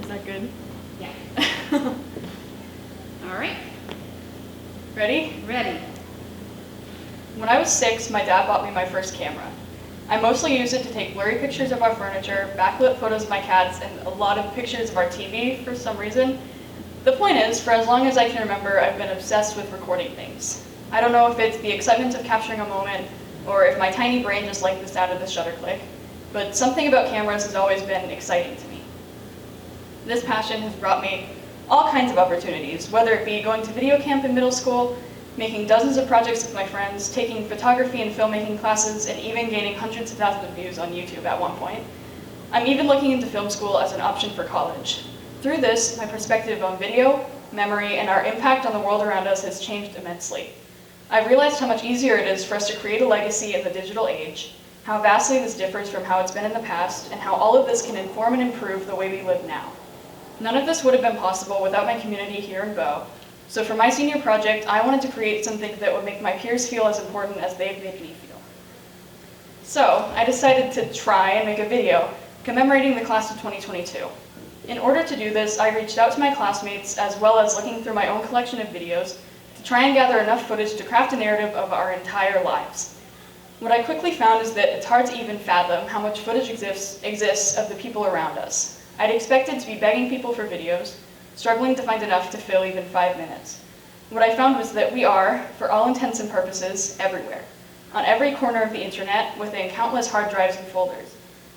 Is that good? Yeah. All right. Ready? Ready. When I was 6, my dad bought me my first camera. I mostly use it to take blurry pictures of our furniture, backlit photos of my cats, and a lot of pictures of our TV for some reason. The point is, for as long as I can remember, I've been obsessed with recording things. I don't know if it's the excitement of capturing a moment, or if my tiny brain just liked the sound of the shutter click, but something about cameras has always been exciting to me. This passion has brought me all kinds of opportunities, whether it be going to video camp in middle school, making dozens of projects with my friends, taking photography and filmmaking classes, and even gaining hundreds of thousands of views on YouTube at one point. I'm even looking into film school as an option for college. Through this, my perspective on video, memory, and our impact on the world around us has changed immensely. I've realized how much easier it is for us to create a legacy in the digital age, how vastly this differs from how it's been in the past, and how all of this can inform and improve the way we live now. None of this would have been possible without my community here in Bow. So for my senior project, I wanted to create something that would make my peers feel as important as they've made me feel. So I decided to try and make a video commemorating the class of 2022. In order to do this, I reached out to my classmates as well as looking through my own collection of videos to try and gather enough footage to craft a narrative of our entire lives. What I quickly found is that it's hard to even fathom how much footage exists of the people around us. I'd expected to be begging people for videos, struggling to find enough to fill even 5 minutes. What I found was that we are, for all intents and purposes, everywhere, on every corner of the internet, within countless hard drives and folders.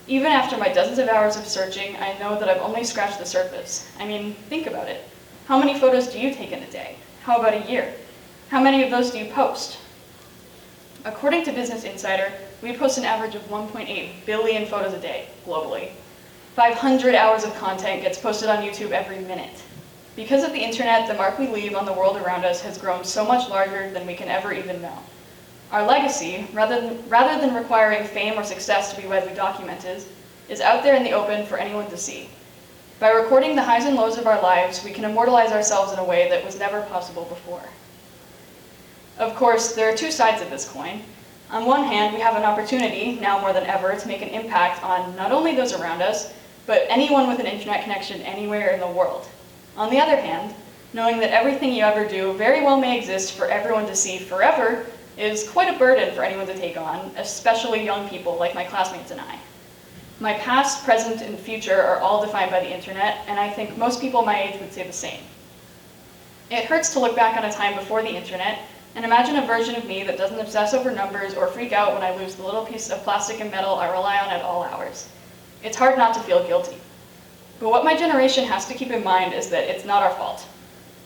Even after my dozens of hours of searching, I know that I've only scratched the surface. I mean, think about it. How many photos do you take in a day? How about a year? How many of those do you post? According to Business Insider, we post an average of 1.8 billion photos a day, globally. 500 hours of content gets posted on YouTube every minute. Because of the internet, the mark we leave on the world around us has grown so much larger than we can ever even know. Our legacy, rather than requiring fame or success to be widely documented, is out there in the open for anyone to see. By recording the highs and lows of our lives, we can immortalize ourselves in a way that was never possible before. Of course, there are two sides of this coin. On one hand, we have an opportunity, now more than ever, to make an impact on not only those around us, but anyone with an internet connection anywhere in the world. On the other hand, knowing that everything you ever do very well may exist for everyone to see forever is quite a burden for anyone to take on, especially young people like my classmates and I. My past, present, and future are all defined by the internet, and I think most people my age would say the same. It hurts to look back on a time before the internet and imagine a version of me that doesn't obsess over numbers or freak out when I lose the little piece of plastic and metal I rely on at all hours. It's hard not to feel guilty. But what my generation has to keep in mind is that it's not our fault.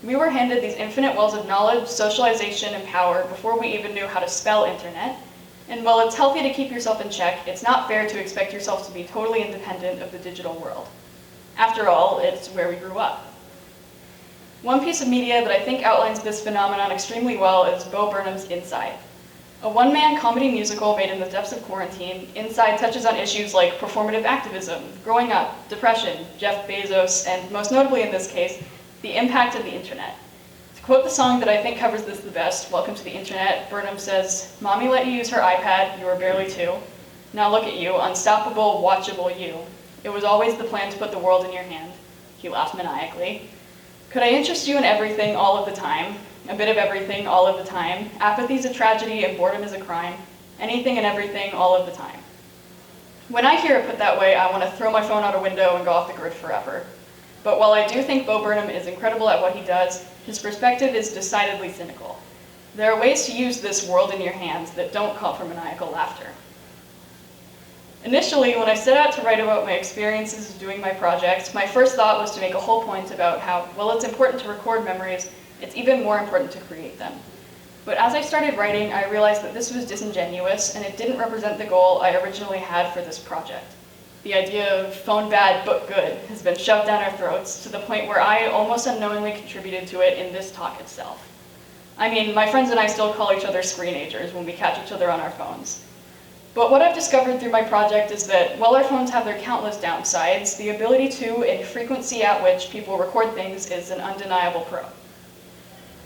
We were handed these infinite wells of knowledge, socialization, and power before we even knew how to spell internet. And while it's healthy to keep yourself in check, it's not fair to expect yourself to be totally independent of the digital world. After all, it's where we grew up. One piece of media that I think outlines this phenomenon extremely well is Bo Burnham's Inside. A one-man comedy musical made in the depths of quarantine, Inside touches on issues like performative activism, growing up, depression, Jeff Bezos, and most notably in this case, the impact of the internet. To quote the song that I think covers this the best, Welcome to the Internet, Burnham says, "Mommy let you use her iPad, you were barely 2. Now look at you, unstoppable, watchable you. It was always the plan to put the world in your hand." He laughed maniacally. "Could I interest you in everything all of the time? A bit of everything all of the time. Apathy's a tragedy and boredom is a crime. Anything and everything all of the time." When I hear it put that way, I want to throw my phone out a window and go off the grid forever. But while I do think Bo Burnham is incredible at what he does, his perspective is decidedly cynical. There are ways to use this world in your hands that don't call for maniacal laughter. Initially, when I set out to write about my experiences doing my project, my first thought was to make a whole point about how, while it's important to record memories, it's even more important to create them. But as I started writing, I realized that this was disingenuous and it didn't represent the goal I originally had for this project. The idea of phone bad, book good has been shoved down our throats to the point where I almost unknowingly contributed to it in this talk itself. I mean, my friends and I still call each other screenagers when we catch each other on our phones. But what I've discovered through my project is that while our phones have their countless downsides, the ability to and frequency at which people record things is an undeniable pro.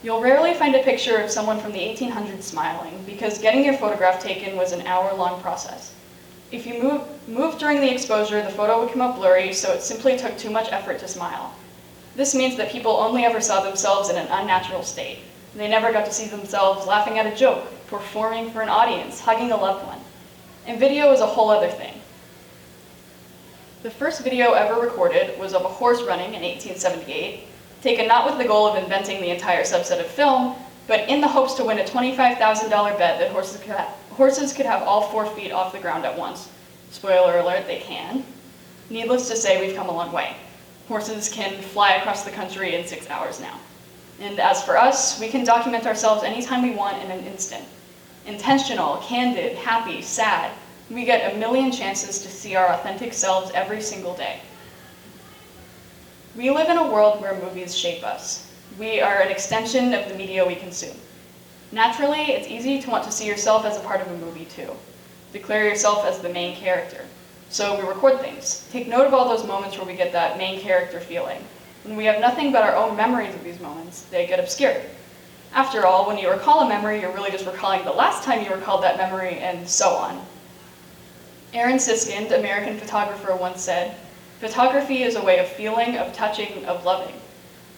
You'll rarely find a picture of someone from the 1800s smiling, because getting your photograph taken was an hour-long process. If you move during the exposure, the photo would come up blurry, so it simply took too much effort to smile. This means that people only ever saw themselves in an unnatural state. They never got to see themselves laughing at a joke, performing for an audience, hugging a loved one. And video is a whole other thing. The first video ever recorded was of a horse running in 1878, taken not with the goal of inventing the entire subset of film, but in the hopes to win a $25,000 bet that horses could have all 4 feet off the ground at once. Spoiler alert, they can. Needless to say, we've come a long way. Horses can fly across the country in 6 hours now. And as for us, we can document ourselves anytime we want in an instant. Intentional, candid, happy, sad. We get a million chances to see our authentic selves every single day. We live in a world where movies shape us. We are an extension of the media we consume. Naturally, it's easy to want to see yourself as a part of a movie too. Declare yourself as the main character. So we record things. Take note of all those moments where we get that main character feeling. When we have nothing but our own memories of these moments, they get obscured. After all, when you recall a memory, you're really just recalling the last time you recalled that memory, and so on. Aaron Siskind, American photographer, once said, "Photography is a way of feeling, of touching, of loving.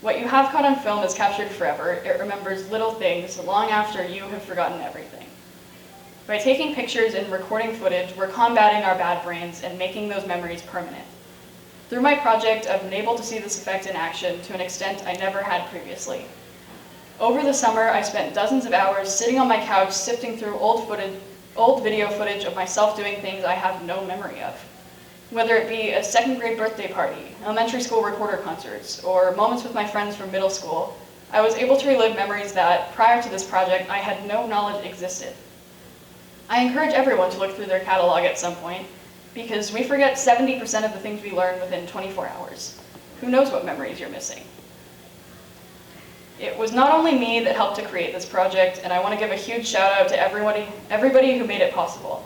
What you have caught on film is captured forever. It remembers little things long after you have forgotten everything." By taking pictures and recording footage, we're combating our bad brains and making those memories permanent. Through my project, I've been able to see this effect in action to an extent I never had previously. Over the summer, I spent dozens of hours sitting on my couch sifting through old video footage of myself doing things I have no memory of. Whether it be a second grade birthday party, elementary school recorder concerts, or moments with my friends from middle school, I was able to relive memories that, prior to this project, I had no knowledge existed. I encourage everyone to look through their catalog at some point, because we forget 70% of the things we learn within 24 hours. Who knows what memories you're missing? It was not only me that helped to create this project, and I want to give a huge shout out to everybody who made it possible.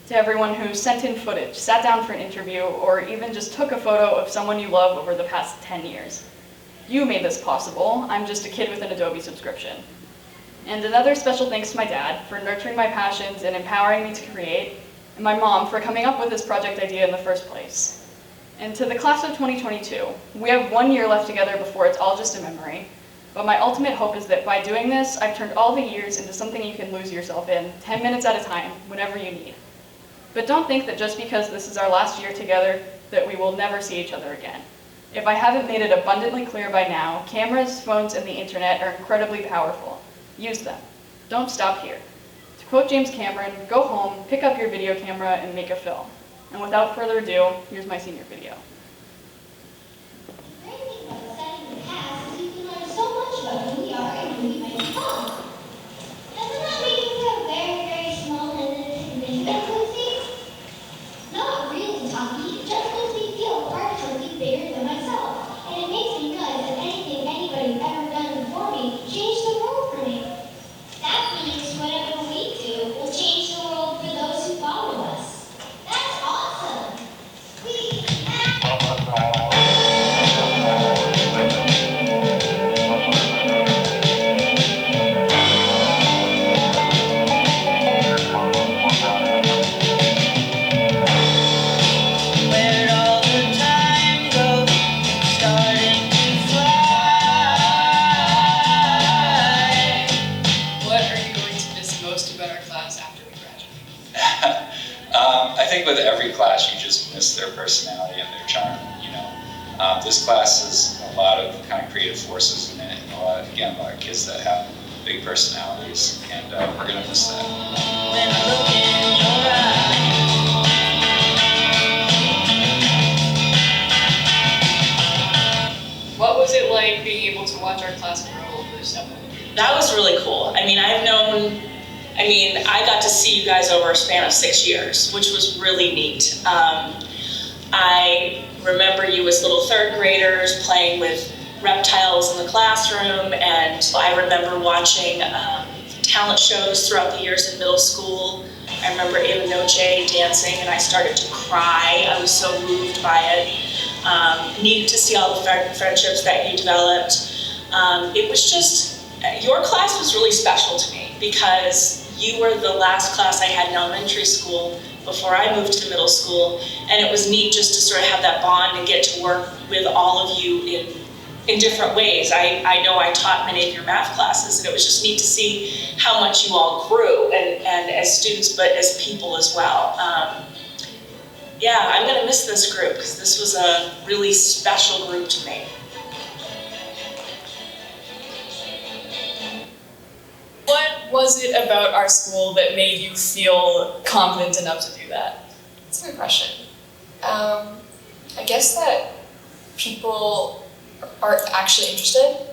To everyone who sent in footage, sat down for an interview, or even just took a photo of someone you love over the past 10 years. You made this possible. I'm just a kid with an Adobe subscription. And another special thanks to my dad for nurturing my passions and empowering me to create, and my mom for coming up with this project idea in the first place. And to the class of 2022, we have 1 year left together before it's all just a memory. But my ultimate hope is that by doing this, I've turned all the years into something you can lose yourself in, 10 minutes at a time, whenever you need. But don't think that just because this is our last year together, that we will never see each other again. If I haven't made it abundantly clear by now, cameras, phones, and the internet are incredibly powerful. Use them. Don't stop here. To quote James Cameron, go home, pick up your video camera, and make a film. And without further ado, here's my senior video. With every class, you just miss their personality and their charm. This class has a lot of kind of creative forces in it, and a lot of kids that have big personalities, and we're gonna miss that. When I look in your eyes. What was it like being able to watch our class grow over several years? That was really cool. I got to see you guys over a span of 6 years, which was really neat. I remember you as little third graders playing with reptiles in the classroom, and I remember watching talent shows throughout the years in middle school. I remember Ava Noche dancing, and I started to cry. I was so moved by it. Neat to see all the friendships that you developed. It was just, your class was really special to me because you were the last class I had in elementary school before I moved to the middle school, and it was neat just to sort of have that bond and get to work with all of you in different ways. I know I taught many of your math classes, and it was just neat to see how much you all grew, and as students, but as people as well. Yeah, I'm gonna miss this group, because this was a really special group to me. What was it about our school that made you feel confident enough to do that? That's a good question. I guess that people are actually interested.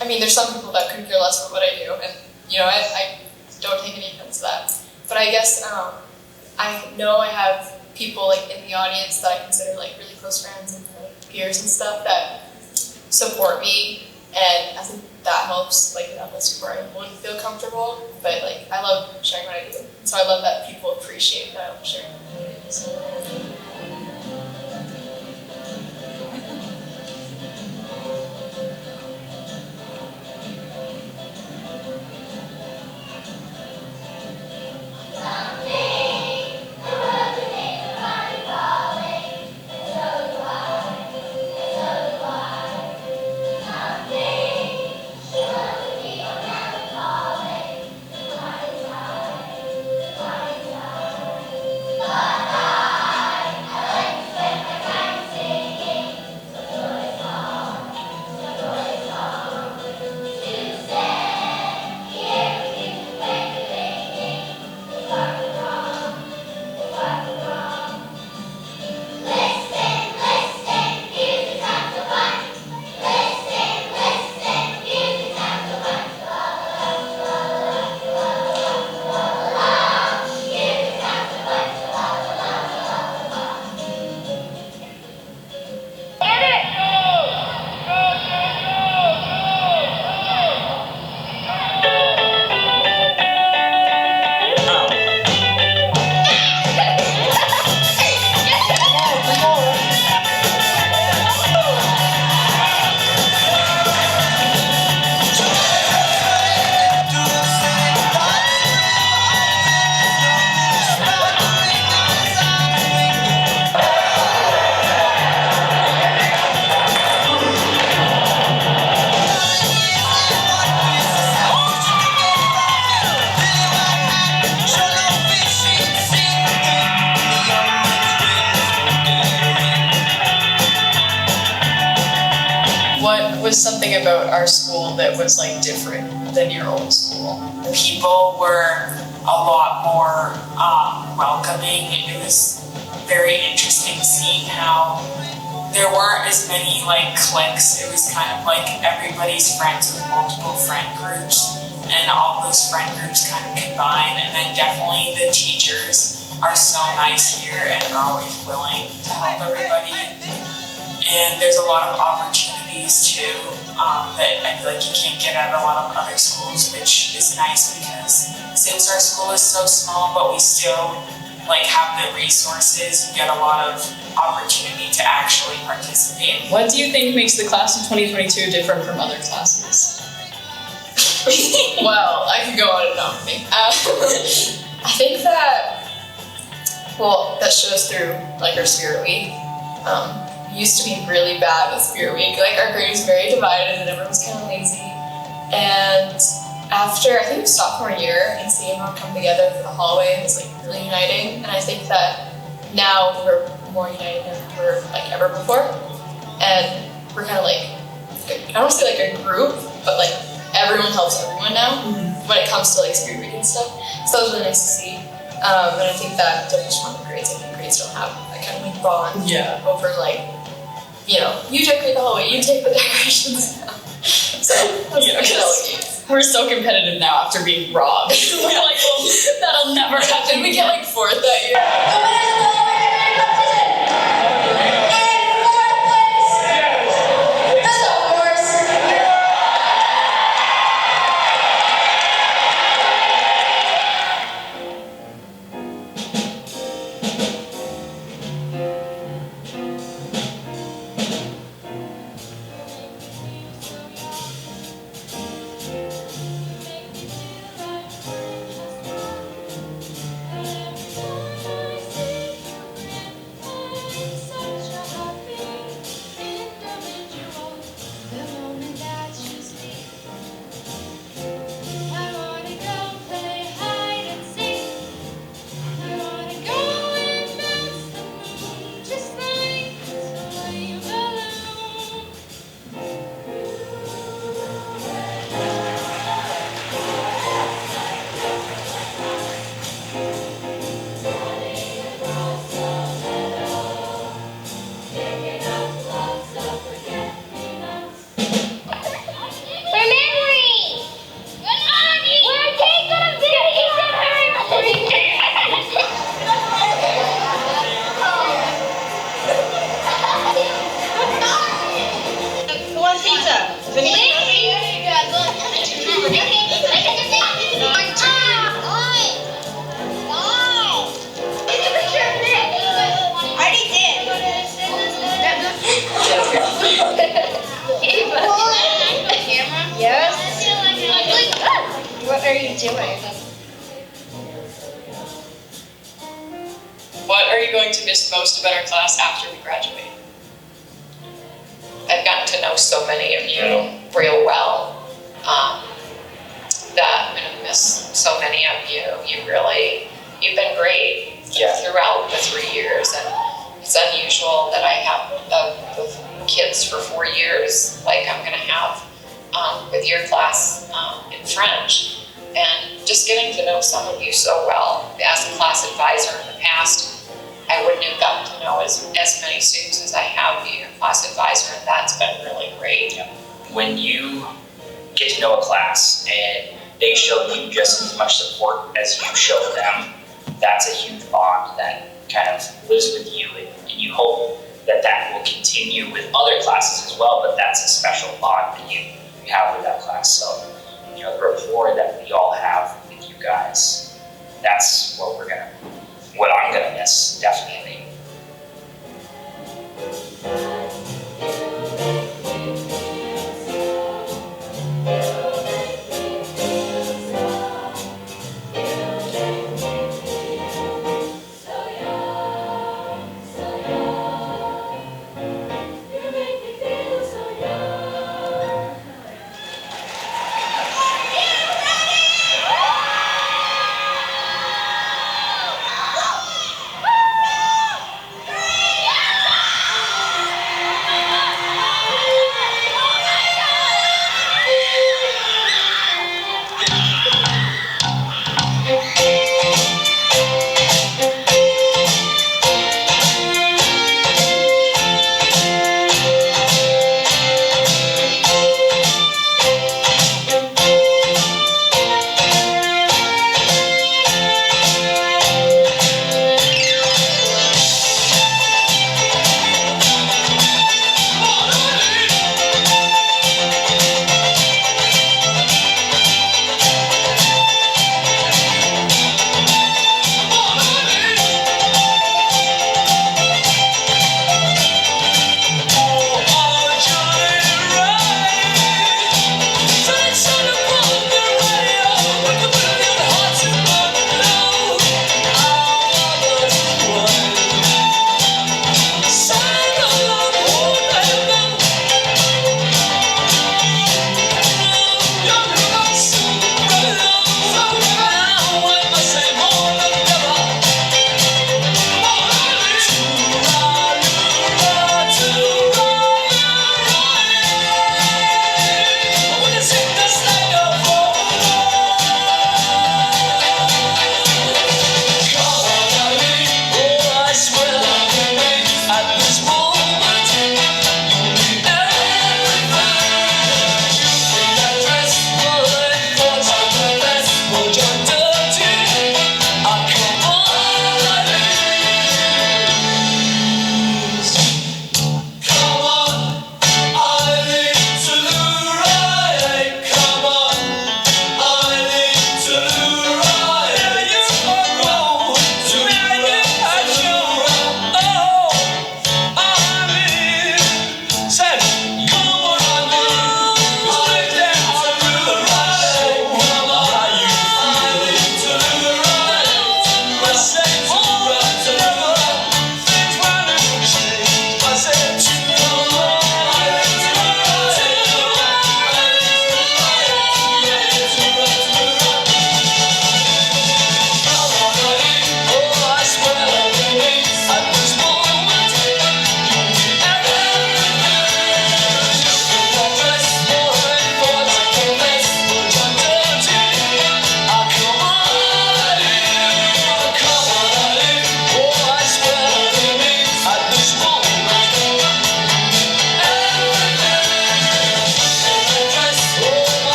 I mean, there's some people that could care less about what I do, and I don't take any offense to that. But I guess I know I have people like in the audience that I consider like really close friends and like peers and stuff that support me, and I think that helps. Like that's where I wouldn't feel comfortable. But like I love sharing what I do, so I love that people appreciate that I'm sharing what I do. So. What was something about our school that was like different than your old school? People were a lot more welcoming. It was very interesting seeing how there weren't as many like cliques. It was kind of like everybody's friends with multiple friend groups, and all those friend groups kind of combine. And then definitely the teachers are so nice here and are always willing to help everybody. And there's a lot of opportunities too that I feel like you can't get at a lot of other schools, which is nice because since our school is so small, but we still like have the resources, you get a lot of opportunity to actually participate. What do you think makes the class of 2022 different from other classes? Well, I could go on and on. I think that, that shows through like our Spirit Week. We used to be really bad with Spirit Week. Like our grade was very divided and everyone was kind of lazy. And after, I think it was sophomore year, and seeing everyone come together for the hallway was like really uniting. And I think that now we're more united than we were like ever before. And we're kind of like, I don't want to say like a group, but like everyone helps everyone now when it comes to like Spirit Week and stuff. So that was really nice to see. And I think that differs from the grades. I think grades don't have that kind of like bond over like, you decorate the hallway, you take the decorations now. So We're so competitive now after being robbed. We're like, well, that'll never happen. Didn't we get like 4th that year? doing? What are you going to miss most about our class after we graduate? I've gotten to know so many of you real well. That I'm gonna miss so many of you. You've been great throughout the 3 years, and it's unusual that I have the kids for 4 years like I'm gonna have with your class in French. And just getting to know some of you so well. As a class advisor in the past, I wouldn't have gotten to know as many students as I have being a class advisor, and that's been really great. When you get to know a class and they show you just as much support as you show them, that's a huge bond that kind of lives with you, and you hope that that will continue with other classes as well, but that's a special bond that you have with that class. So, you know, the rapport that we all have with you guys, that's what I'm gonna miss, definitely.